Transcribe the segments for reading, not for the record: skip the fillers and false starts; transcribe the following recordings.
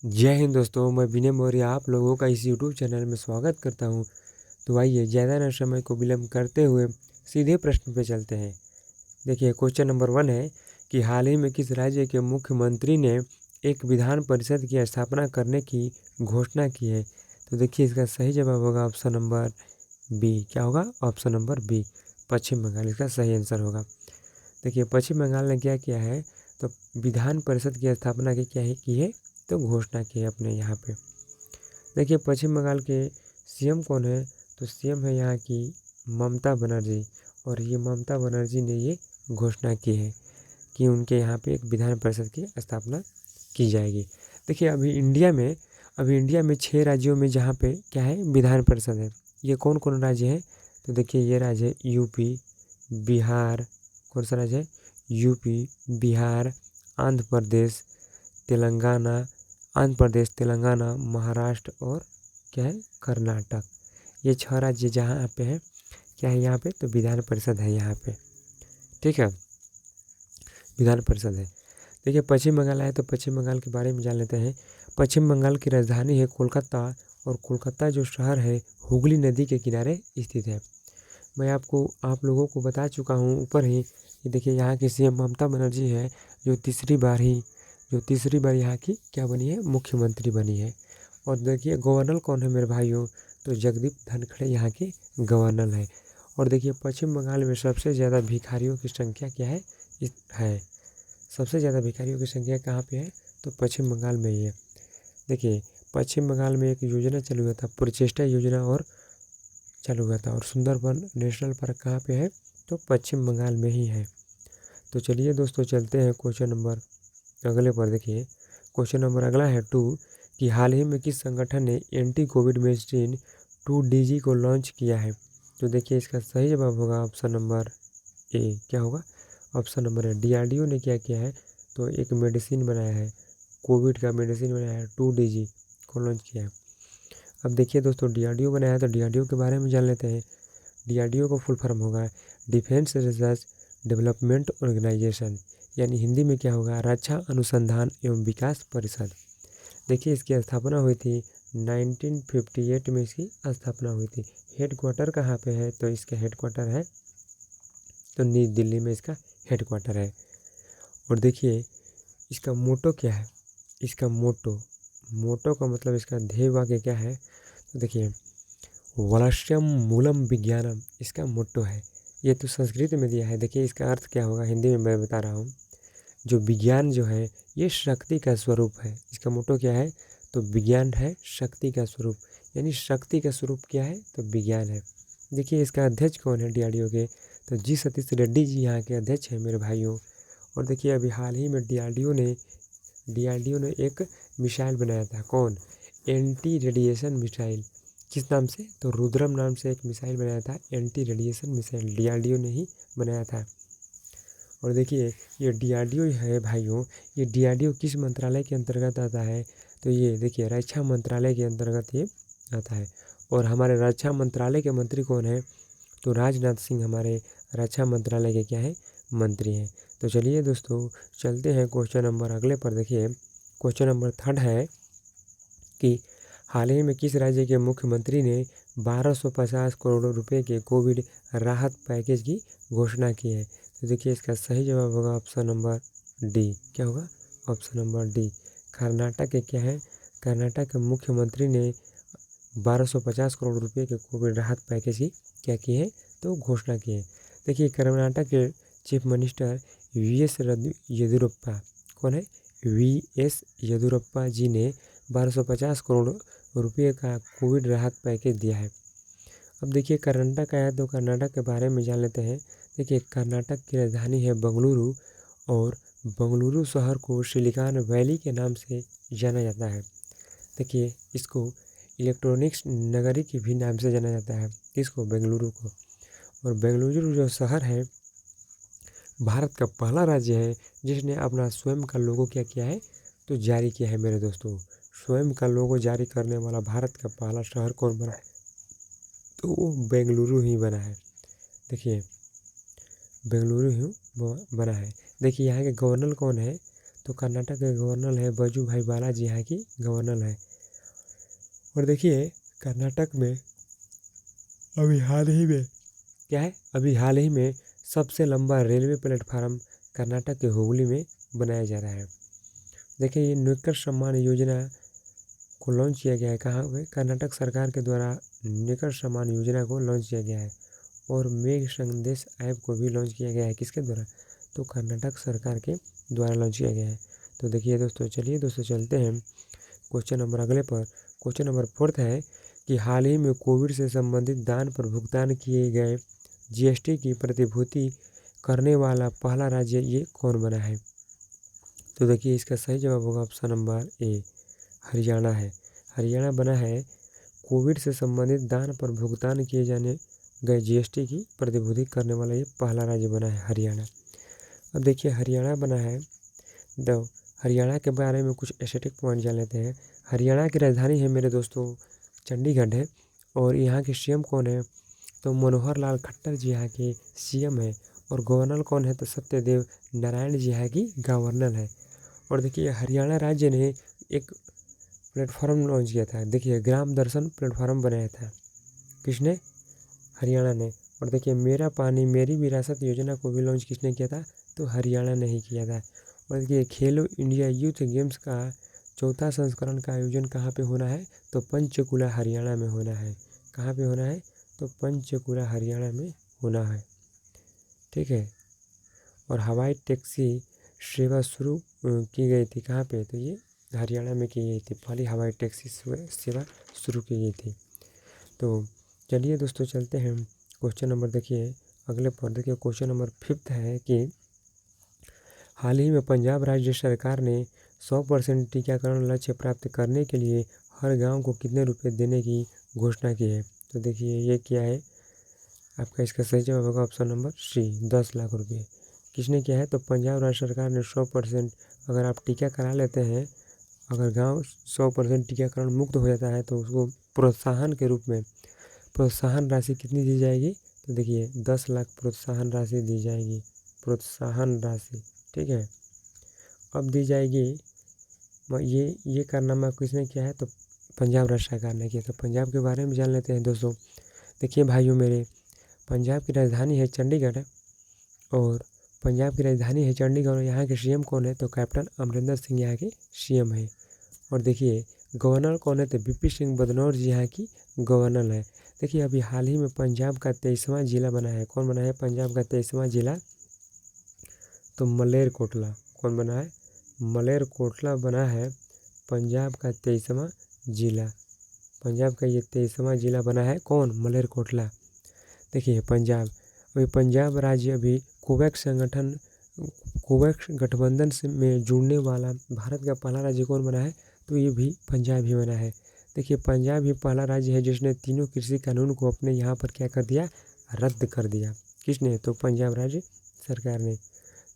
जय हिंद दोस्तों, मैं विनय मौर्य आप लोगों का इस यूट्यूब चैनल में स्वागत करता हूं। तो आइए ज़्यादा न समय को विलंब करते हुए सीधे प्रश्न पे चलते हैं। देखिए क्वेश्चन नंबर 1 है कि हाल ही में किस राज्य के मुख्यमंत्री ने एक विधान परिषद की स्थापना करने की घोषणा की है। तो देखिए इसका सही जवाब होगा ऑप्शन नंबर बी। क्या होगा? Option number b, Paschim Bangal इसका सही आंसर होगा। देखिए पश्चिम बंगाल ने क्या किया है, तो विधान परिषद की स्थापना की है, तो घोषणा की है अपने यहाँ पे। देखिए पश्चिम बंगाल के सीएम कौन है, तो सीएम है यहाँ की ममता बनर्जी। और ये ममता बनर्जी ने ये घोषणा की है कि उनके यहाँ पे एक विधान परिषद की स्थापना की जाएगी। देखिए अभी इंडिया में 6 राज्यों में जहाँ पे क्या है, विधान परिषद है। ये कौन कौन राज्य है, तो देखिए ये राज्य है यूपी, बिहार। कौन सा राज्य है? यूपी, बिहार, आंध्र प्रदेश, तेलंगाना। आंध्र प्रदेश, तेलंगाना, महाराष्ट्र और क्या है, कर्नाटक। ये 6 राज्य जहाँ पे है, क्या है यहाँ पे, तो विधान परिषद है यहाँ पे। ठीक है, विधान परिषद है। देखिए पश्चिम बंगाल आए तो पश्चिम बंगाल के बारे में जान लेते हैं। पश्चिम बंगाल की राजधानी है कोलकाता, और कोलकाता जो शहर है हुगली नदी के किनारे स्थित है। मैं आप लोगों को बता चुका हूँ ऊपर ही कि देखिए यहाँ की सीएम ममता बनर्जी है, जो तीसरी बार यहाँ की क्या बनी है, मुख्यमंत्री बनी है। और देखिए गवर्नर कौन है मेरे भाइयों, तो जगदीप धनखड़ यहाँ के गवर्नर है। और देखिए पश्चिम बंगाल में सबसे ज़्यादा भिखारियों की संख्या क्या है, सबसे ज़्यादा भिखारियों की संख्या कहाँ पे है, तो पश्चिम बंगाल में ही है। देखिए पश्चिम बंगाल में एक योजना चालू हुआ था, प्रचेष्टा योजना, और चालू हुआ था। और सुंदरबन नेशनल पार्क कहाँ पे है, तो पश्चिम बंगाल में ही है। तो चलिए दोस्तों चलते हैं क्वेश्चन नंबर अगले पर। देखिए क्वेश्चन नंबर अगला है 2 कि हाल ही में किस संगठन ने एंटी कोविड मेडिसिन 2DG को लॉन्च किया है। तो देखिए इसका सही जवाब होगा ऑप्शन नंबर ए। क्या होगा? ऑप्शन नंबर ए, डीआरडीओ ने क्या किया है, तो एक मेडिसिन बनाया है, कोविड का मेडिसिन बनाया है, 2DG को लॉन्च किया है। अब देखिए दोस्तों डीआरडीओ बनाया है, तो डीआरडीओ के बारे में जान लेते हैं। डीआरडीओ का फुल फॉर्म होगा डिफेंस रिसर्च डेवलपमेंट ऑर्गेनाइजेशन, यानी हिंदी में क्या होगा, रक्षा अनुसंधान एवं विकास परिषद। देखिए इसकी स्थापना हुई थी 1958 में, इसकी स्थापना हुई थी। हेडक्वार्टर कहाँ पे है, तो इसका हेडक्वार्टर है, तो नई दिल्ली में इसका हेडक्वार्टर है। और देखिए इसका मोटो क्या है, इसका मोटो का मतलब इसका ध्येय वाक्य क्या है, तो देखिए वलश्यम मूलम विज्ञानम इसका मोटो है। ये तो संस्कृत में दिया है। देखिए इसका अर्थ क्या होगा, हिंदी में मैं बता रहा हूँ। जो विज्ञान जो है ये शक्ति का स्वरूप है। इसका मोटो क्या है, तो विज्ञान है शक्ति का स्वरूप, यानी शक्ति का स्वरूप क्या है, तो विज्ञान है। देखिए इसका अध्यक्ष कौन है डीआरडीओ के, तो जी सतीश रेड्डी जी यहाँ के अध्यक्ष हैं मेरे भाइयों। और देखिए अभी हाल ही में डीआरडीओ ने एक मिसाइल बनाया था। कौन? Anti radiation missile. किस नाम से, तो रुद्रम नाम से एक मिसाइल बनाया था, एंटी रेडिएशन मिसाइल डीआरडीओ ने ही बनाया था। और देखिए ये डीआरडीओ है भाइयों, ये डीआरडीओ किस मंत्रालय के अंतर्गत आता है, तो ये देखिए रक्षा मंत्रालय के अंतर्गत ये आता है। और हमारे रक्षा मंत्रालय के मंत्री कौन है, तो राजनाथ सिंह हमारे रक्षा मंत्रालय के क्या है, मंत्री हैं। तो चलिए दोस्तों चलते हैं क्वेश्चन नंबर अगले पर। देखिए क्वेश्चन नंबर 3 है कि हाल ही में किस राज्य के मुख्यमंत्री ने 1250 करोड़ रुपए के कोविड राहत पैकेज की घोषणा की है। तो देखिए इसका सही जवाब होगा ऑप्शन नंबर डी। क्या होगा? ऑप्शन नंबर डी, कर्नाटक के क्या है, कर्नाटक के मुख्यमंत्री ने 1250 करोड़ रुपए के कोविड राहत पैकेज की क्या की है, तो घोषणा की है। देखिए कर्नाटक के चीफ मिनिस्टर वीएस येदियुरप्पा, कौन है, वीएस येदियुरप्पा जी ने 1250 करोड़ रुपए का कोविड राहत पैकेज दिया है। अब देखिए कर्नाटक आया तो कर्नाटक के बारे में जान लेते हैं। देखिए कर्नाटक की राजधानी है बेंगलुरु, और बेंगलुरु शहर को सिलिकॉन वैली के नाम से जाना जाता है। देखिए इसको इलेक्ट्रॉनिक्स नगरी के भी नाम से जाना जाता है, इसको बेंगलुरु को। और बेंगलुरु जो शहर है भारत का पहला राज्य है जिसने अपना स्वयं का लोगो क्या किया है, तो जारी किया है मेरे दोस्तों। स्वयं का लोगो जारी करने वाला भारत का पहला शहर कौन बना है, तो वो बेंगलुरु ही बना है। देखिए बेंगलुरु ही बना है। देखिए यहाँ के गवर्नर कौन है, तो कर्नाटक के गवर्नर है वजू भाई वाला जी यहाँ की गवर्नर है। और देखिए कर्नाटक में अभी हाल ही में क्या है, अभी हाल ही में सबसे लंबा रेलवे प्लेटफार्म कर्नाटक के हुगली में बनाया जा रहा है। देखिए ये निकट सम्मान योजना को लॉन्च किया गया है। कहाँ पे? कर्नाटक सरकार के द्वारा निकट सम्मान योजना को लॉन्च किया गया है। और मेघ संदेश ऐप को भी लॉन्च किया गया है। किसके द्वारा? तो कर्नाटक सरकार के द्वारा लॉन्च किया गया है। तो देखिए दोस्तों, चलिए दोस्तों चलते हैं क्वेश्चन नंबर अगले पर। क्वेश्चन नंबर 4 है कि हाल ही में कोविड से संबंधित दान पर भुगतान किए गए जीएसटी की प्रतिभूति करने वाला पहला राज्य ये कौन बना है? तो देखिए इसका सही जवाब होगा ऑप्शन नंबर ए, हरियाणा है। हरियाणा बना है कोविड से संबंधित दान पर भुगतान किए जाने गए जीएसटी की प्रतिभूति करने वाला ये पहला राज्य बना है हरियाणा। अब देखिए हरियाणा बना है, तो हरियाणा के बारे में कुछ एस्थेटिक पॉइंट जान लेते हैं। हरियाणा की राजधानी है मेरे दोस्तों चंडीगढ़ है। और यहाँ के सीएम कौन है? तो मनोहर लाल खट्टर जी यहाँ के सीएम है। और गवर्नर कौन है? तो सत्यदेव नारायण जी यहाँ की गवर्नर है। और देखिए हरियाणा राज्य ने एक प्लेटफॉर्म लॉन्च किया था। देखिए ग्राम दर्शन प्लेटफॉर्म बनाया था। किसने? हरियाणा ने। और देखिए मेरा पानी मेरी विरासत योजना को भी लॉन्च किसने किया था? तो हरियाणा ने ही किया था। और देखिए खेलो इंडिया यूथ गेम्स का चौथा संस्करण का आयोजन कहाँ पे होना है? तो पंचकुला हरियाणा में होना है। कहाँ पे होना है? तो पंचकुला हरियाणा में होना है। ठीक है। और हवाई टैक्सी सेवा शुरू की गई थी कहाँ पे? तो ये हरियाणा में की गई थी। पहली हवाई टैक्सी सेवा शुरू की गई थी। तो चलिए दोस्तों चलते हैं क्वेश्चन नंबर, देखिए अगले पर। देखिए क्वेश्चन नंबर 5 है कि हाल ही में पंजाब राज्य सरकार ने 100% टीकाकरण लक्ष्य प्राप्त करने के लिए हर गांव को कितने रुपए देने की घोषणा की है? तो देखिए ये क्या है आपका, इसका सही जवाब होगा ऑप्शन नंबर सी, 10 लाख रुपये। किसने किया है? तो पंजाब राज्य सरकार ने 100% अगर आप टीका करा लेते हैं, अगर गांव 100% टीकाकरण मुक्त हो जाता है तो उसको प्रोत्साहन के रूप में प्रोत्साहन राशि कितनी दी जाएगी? तो देखिए 10 लाख प्रोत्साहन राशि दी जाएगी। प्रोत्साहन राशि, ठीक है, अब दी जाएगी। ये कारनामा किसने किया है? तो पंजाब राज्य सरकार ने किया। तो पंजाब के बारे में जान लेते हैं दोस्तों। देखिए भाइयों मेरे, पंजाब की राजधानी है चंडीगढ़ और पंजाब की राजधानी है चंडीगढ़। और यहाँ के सीएम कौन है? तो कैप्टन अमरिंदर सिंह यहाँ के सीएम है। और देखिए गवर्नर कौन है? तो वीपी सिंह बदनौर जी यहाँ की गवर्नर है। देखिए अभी हाल ही में पंजाब का 23वां जिला बना है। कौन बना है पंजाब का 23वां जिला? तो मलेरकोटला। कौन बना है? मलेरकोटला बना है पंजाब का 23वां जिला। पंजाब का ये 23वां जिला बना है कौन? मलेरकोटला। देखिए पंजाब, अभी पंजाब राज्य अभी कोवैक्स गठबंधन से में जुड़ने वाला भारत का पहला राज्य कौन बना है? तो ये भी पंजाब ही बना है। देखिए पंजाब ही पहला राज्य है जिसने तीनों कृषि कानून को अपने यहाँ पर क्या कर दिया? रद्द कर दिया। किसने? तो पंजाब राज्य सरकार ने।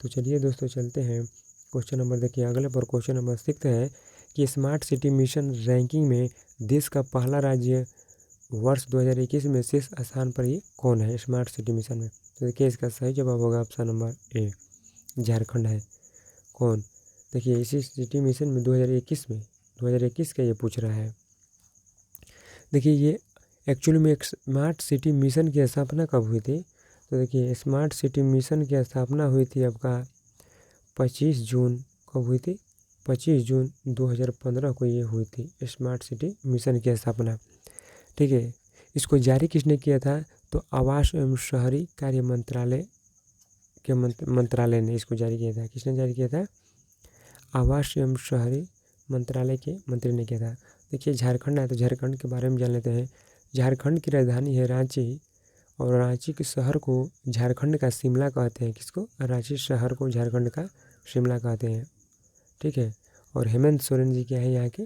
तो चलिए दोस्तों चलते हैं क्वेश्चन नंबर, देखिए अगले पर। क्वेश्चन नंबर 6 है कि स्मार्ट सिटी मिशन रैंकिंग में देश का पहला राज्य वर्ष 2021 में शीर्ष स्थान पर ये कौन है स्मार्ट सिटी मिशन में? तो देखिए इसका सही जवाब होगा ऑप्शन नंबर ए, झारखंड है। कौन? देखिए इसी सिटी मिशन में 2021 का ये पूछ रहा है। देखिए ये एक्चुअली में एक स्मार्ट सिटी मिशन की स्थापना कब हुई थी? तो देखिए स्मार्ट सिटी मिशन की स्थापना हुई थी आपका 25 जून, कब हुई थी? 25 जून 2015 को ये हुई थी स्मार्ट सिटी मिशन की स्थापना। ठीक है। इसको जारी किसने किया था? तो आवास एवं शहरी कार्य मंत्रालय के मंत्रालय ने इसको जारी किया था। किसने जारी किया था? आवास एवं शहरी मंत्रालय के मंत्री ने किया था। देखिए झारखंड है तो झारखंड के बारे में जान लेते हैं। झारखंड की राजधानी है रांची। और रांची के शहर को झारखंड का शिमला कहते हैं। किसको? रांची शहर को झारखंड का शिमला कहते हैं। ठीक है। और हेमंत सोरेन जी क्या है यहाँ के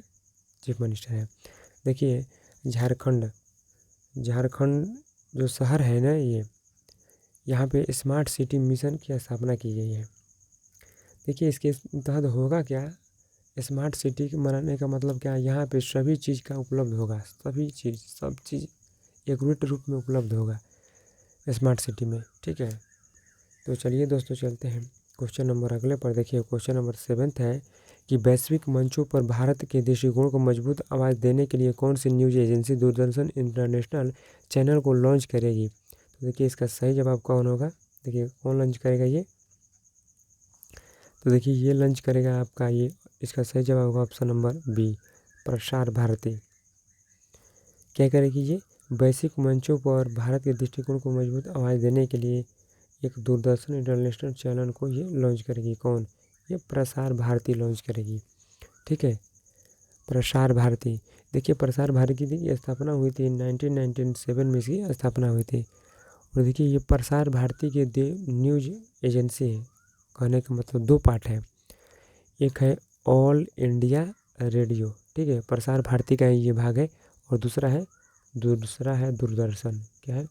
चीफ मिनिस्टर है। देखिए झारखंड जो शहर है ना, ये यहाँ पे स्मार्ट सिटी मिशन की स्थापना की गई है। देखिए इसके तहत होगा क्या? स्मार्ट सिटी बनाने का मतलब क्या? यहाँ पे सभी चीज़ का उपलब्ध होगा। सब चीज़ एकरूट रूप में उपलब्ध होगा स्मार्ट सिटी में। ठीक है। तो चलिए दोस्तों चलते हैं क्वेश्चन नंबर अगले पर देखिए, क्वेश्चन नंबर 7 है कि वैश्विक मंचों पर भारत के दृष्टिकोण को मजबूत आवाज़ देने के लिए कौन सी news agency Doordarshan international channel को लॉन्च करेगी। तो देखिए इसका सही जवाब कौन होगा, देखिए कौन लॉन्च करेगा ये, तो देखिए ये लॉन्च करेगा आपका ये, इसका सही जवाब होगा option number B, Prasar Bharati. क्या करेगी ये, वैश्विक मंचों पर भारत के दृष्टिकोण को मजबूत आवाज़ देने के लिए एक दूरदर्शन इंटरनेशनल चैनल को ये लॉन्च करेगी। कौन, ये प्रसार भारती लॉन्च करेगी। ठीक है, प्रसार भारती। देखिए प्रसार भारती की स्थापना हुई थी 1997 में, इसकी स्थापना हुई थी। और देखिए ये प्रसार भारती के न्यूज एजेंसी है, कहने का मतलब दो पार्ट है, एक है ऑल इंडिया रेडियो, ठीक है, प्रसार भारती का ये भाग है, और दूसरा है दूरदर्शन। क्या है,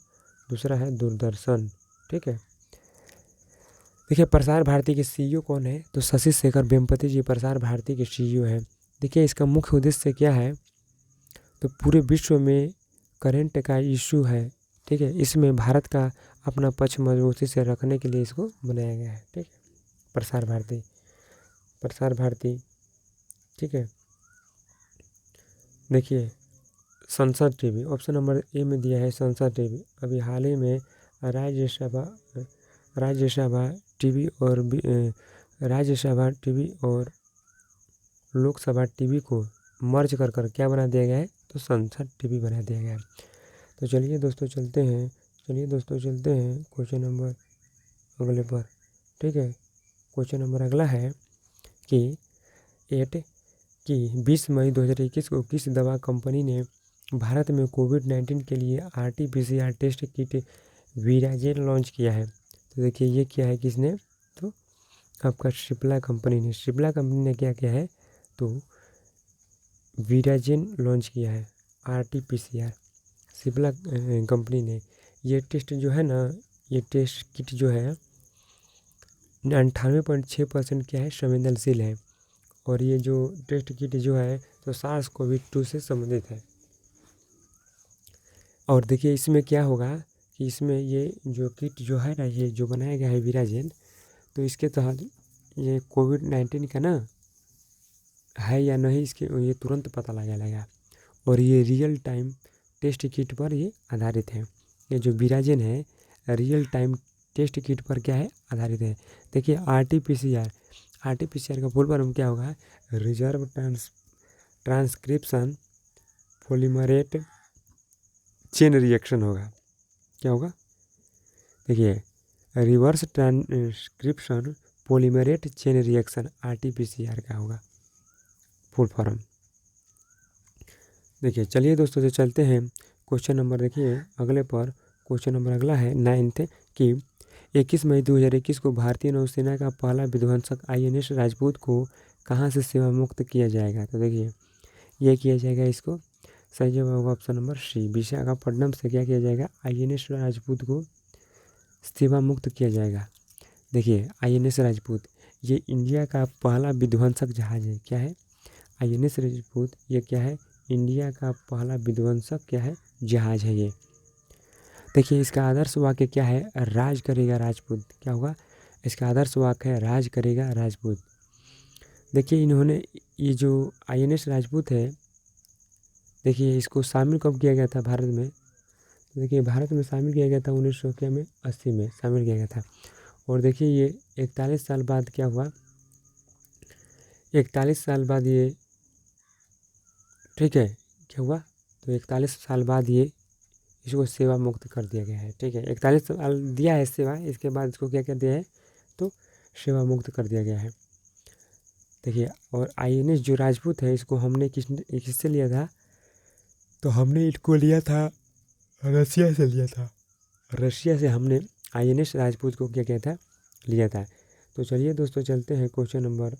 दूसरा है दूरदर्शन। ठीक है, देखिए प्रसार भारती के सीईओ कौन है, तो शशि शेखर वेम्पति जी प्रसार भारती के सीईओ है। देखिए इसका मुख्य उद्देश्य क्या है, तो पूरे विश्व में करंट का इशू है, ठीक है, इसमें भारत का अपना पक्ष मजबूती से रखने के लिए इसको बनाया गया है। ठीक है, प्रसार भारती, प्रसार भारती। ठीक है, देखिए संसद टीवी, ऑप्शन नंबर ए में दिया है संसद टीवी। अभी हाल ही में राज्यसभा टीवी और राज्यसभा टीवी और लोकसभा टीवी को मर्ज कर कर क्या बना दिया गया है, तो संसद टीवी बना दिया गया है। तो चलिए दोस्तों चलते हैं क्वेश्चन नंबर अगले पर। ठीक है, क्वेश्चन नंबर अगला है कि 20 मई 2021 को किस दवा कंपनी ने भारत में कोविड-19 के लिए RT-PCR टेस्ट किट वीराजेन लॉन्च किया है। तो देखिए ये क्या है, किसने, तो आपका सिप्ला कंपनी ने क्या किया है, तो वीराजेन लॉन्च किया है, RT-PCR सिप्ला कंपनी ने। ये टेस्ट जो है ना, ये टेस्ट किट जो है 98.6% क्या है, संवेदनशील है, और ये जो टेस्ट किट जो है तो SARS-CoV-2 से संबंधित है। और देखिए इसमें क्या होगा कि इसमें ये जो किट जो है ना, ये जो बनाया गया है वीराजेन, तो इसके तहत ये कोविड-19 का ना है या नहीं, इसके ये तुरंत पता लगेगा, और ये रियल टाइम टेस्ट किट पर ये आधारित है। ये जो वीराजेन है रियल टाइम टेस्ट किट पर क्या है, आधारित है। देखिए RT-PCR का फुल फॉर्म क्या होगा, reverse transcription polymerase chain reaction होगा। क्या होगा, देखिए reverse transcription polymerase chain reaction RT-PCR का होगा फुल फॉर्म। देखिए चलिए दोस्तों से चलते हैं क्वेश्चन नंबर, देखिए अगले पर क्वेश्चन नंबर अगला है 9th कि 21 मई 2021 को भारतीय नौसेना का पहला विध्वंसक INS राजपूत को कहाँ से सेवा मुक्त किया जाएगा। तो देखिए ये किया जाएगा, इसको सही जवाब होगा ऑप्शन नंबर सी, विशाखापट्टनम से क्या किया जाएगा, INS राजपूत को सेवा मुक्त किया जाएगा। देखिए INS राजपूत ये इंडिया का पहला विध्वंसक जहाज है। क्या है, INS राजपूत ये क्या है, इंडिया का पहला विध्वंसक क्या है, जहाज है ये। देखिए इसका आदर्श वाक्य क्या है, राज करेगा राजपूत। क्या होगा, इसका आदर्श वाक्य है राज करेगा राजपूत। देखिए इन्होंने ये जो INS राजपूत है, देखिए इसको शामिल कब किया गया था भारत में, तो देखिए भारत में शामिल किया गया था 1980 में शामिल किया गया था। और देखिए ये 41 साल बाद क्या हुआ, 41 साल बाद ये, ठीक है, क्या हुआ, तो 41 साल बाद ये इसको सेवा मुक्त कर दिया गया है। ठीक है, 41 साल दिया है सेवा, इसके बाद इसको क्या कर दिया है, तो सेवा मुक्त कर दिया गया है। देखिए और INS जो राजपूत है इसको हमने किससे लिया था, तो हमने इसको लिया था रशिया से लिया था, रशिया से हमने INS राजपूत को क्या किया था, लिया था। तो चलिए दोस्तों चलते हैं क्वेश्चन नंबर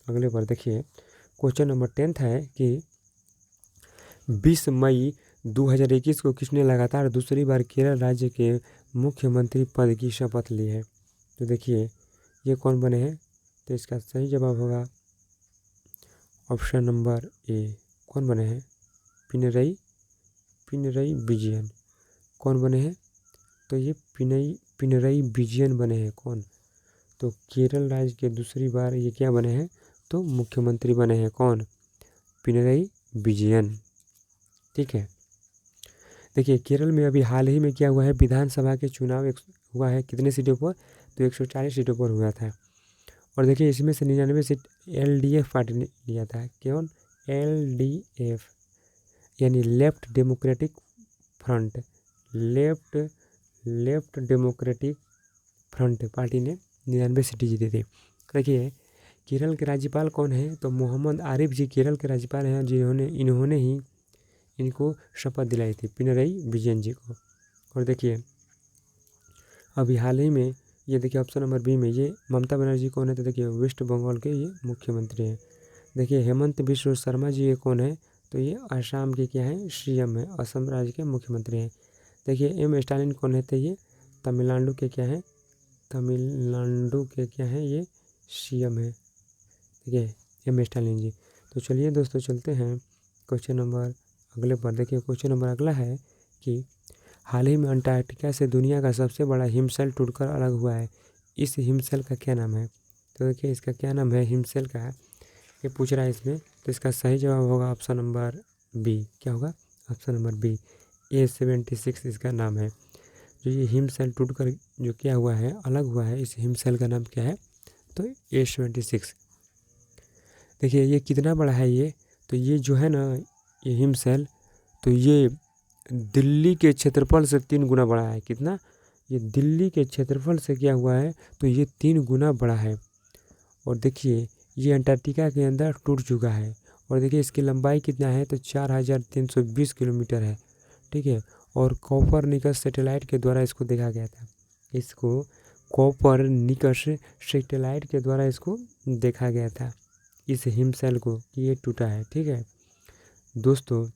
अगले पर। देखिए क्वेश्चन नंबर 10 है कि 20 मई 2021 को किसने लगातार दूसरी बार केरल राज्य के मुख्यमंत्री पद की शपथ ली है। तो देखिए ये कौन बने हैं, तो इसका सही जवाब होगा ऑप्शन नंबर ए, कौन बने हैं, पिनरई विजयन। कौन बने हैं, तो ये पिनरई विजयन बने हैं। कौन, तो केरल राज्य के दूसरी बार ये क्या बने हैं, तो मुख्यमंत्री बने हैं। कौन? पिनरई विजयन। ठीक है। देखिए केरल में अभी हाल ही में क्या हुआ है, विधानसभा के चुनाव हुआ है कितने सीटों पर, तो 140 सीटों पर हुआ था। और देखिए इसमें से 99 सीट LDF पार्टी ने लिया था। कौन? LDF यानी left democratic front, left democratic front party ने 99 सीटें जीती थी। देखिए केरल के राज्यपाल कौन है, तो मोहम्मद आरिफ जी केरल के राज्यपाल हैं, इन्होंने ही इनको शपथ दिलाई थी, पिनरई विजयन जी को। और देखिए अभी हाल ही में ये देखिए ऑप्शन नंबर बी में ये ममता बनर्जी कौन है, तो देखिए वेस्ट बंगाल के ये मुख्यमंत्री हैं। देखिए हेमंत बिश्व शर्मा जी ये कौन है, तो ये असम के क्या हैं, CM है, असम राज्य के मुख्यमंत्री हैं। देखिए M स्टालिन कौन है, तो ये तमिलनाडु के क्या हैं, तमिलनाडु के क्या हैं, ये CM है। ठीक है, M स्टालिन जी। तो चलिए दोस्तों चलते हैं क्वेश्चन नंबर अगले पर। देखिए क्वेश्चन नंबर अगला है कि हाल ही में अंटार्कटिका से दुनिया का सबसे बड़ा हिमशैल टूटकर अलग हुआ है, इस हिमशैल का क्या नाम है। तो देखिए इसका क्या नाम है हिमशैल का, ये पूछ रहा है इसमें। तो इसका सही जवाब होगा ऑप्शन नंबर बी। क्या होगा? ऑप्शन नंबर बी, A76 इसका नाम है। जो ये हिमशैल टूटकर जो क्या हुआ है, अलग हुआ है, इस हिमशैल का नाम क्या है, तो A76। देखिए ये कितना बड़ा है ये, तो ये जो है ना ये हिमशैल, तो ये दिल्ली के क्षेत्रफल से 3 गुना बड़ा है। कितना? ये दिल्ली के क्षेत्रफल से क्या हुआ है, तो ये 3 गुना बड़ा है। और देखिए ये अंटार्कटिका के अंदर टूट चुका है। और देखिए इसकी लंबाई कितना है, तो 4320 किलोमीटर है। ठीक है। और कोपरनिकस सैटेलाइट के द्वारा इसको देखा गया था। इसको कोपरनिकस सैटेलाइट के द्वारा इसको देखा गया था, इस हिमशैल को, कि ये टूटा है। ठीक है दोस्तों,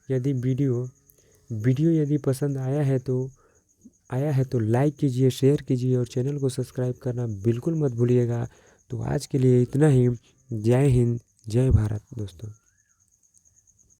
यदि वीडियो यदि पसंद आया है तो लाइक कीजिए, शेयर कीजिए और चैनल को सब्सक्राइब करना बिल्कुल मत भूलिएगा। तो आज के लिए इतना ही। जय हिंद, जय भारत दोस्तों।